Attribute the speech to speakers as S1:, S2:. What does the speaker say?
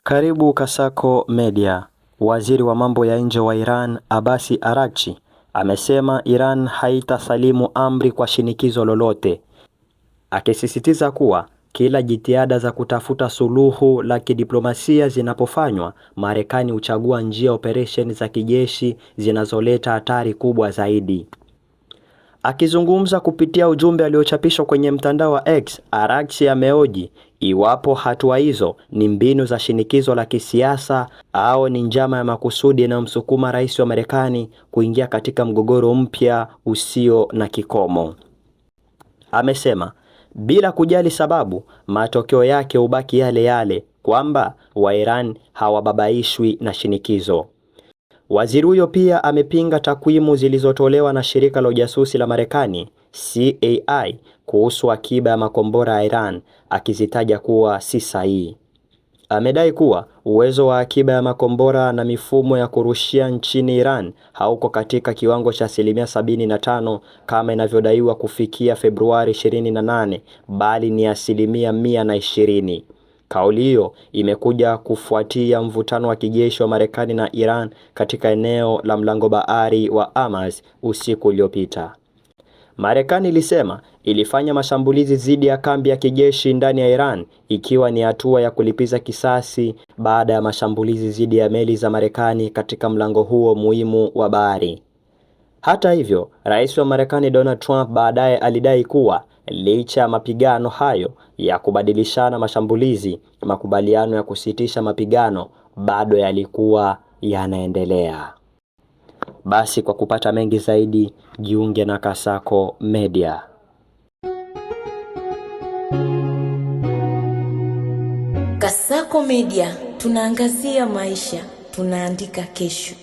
S1: Karibu Kasako Media. Waziri wa mambo ya nje wa Iran, Abbas Araghchi, amesema Iran haitasalimu amri kwa shinikizo lolote, akisisitiza kuwa kila jitihada za kutafuta suluhu la kidiplomasia zinapofanywa, Marekani huchagua njia operesheni za kijeshi zinazoleta hatari kubwa zaidi. Akizungumza kupitia ujumbe aliochapishwa kwenye mtandao wa X, Araghchi amehoji iwapo hatua hizo ni mbinu za shinikizo la kisiasa au ni njama ya makusudi inayomsukuma rais wa Marekani kuingia katika mgogoro mpya usio na kikomo. Amesema bila kujali sababu, matokeo yake hubaki yale yale, kwamba wa Iran hawababaishwi na shinikizo. Waziri huyo pia amepinga takwimu zilizotolewa na shirika la ujasusi la Marekani CAI kuhusu akiba ya makombora ya Iran, akizitaja kuwa si sahihi. Amedai kuwa uwezo wa akiba ya makombora na mifumo ya kurushia nchini Iran hauko katika kiwango cha 75% kama inavyodaiwa kufikia Februari 28, bali ni 120%. Kauli hiyo imekuja kufuatia mvutano wa kijeshi wa Marekani na Iran katika eneo la mlango bahari wa Hormuz usiku uliopita. Marekani ilisema ilifanya mashambulizi dhidi ya kambi ya kijeshi ndani ya Iran, ikiwa ni hatua ya kulipiza kisasi baada ya mashambulizi dhidi ya meli za Marekani katika mlango huo muhimu wa bahari. Hata hivyo, Rais wa Marekani Donald Trump baadaye alidai kuwa licha ya mapigano hayo ya kubadilishana mashambulizi, makubaliano ya kusitisha mapigano bado yalikuwa yanaendelea. Basi kwa kupata mengi zaidi, jiunge na Kasako Media.
S2: Kasako Media, tunaangazia maisha, tunaandika kesho.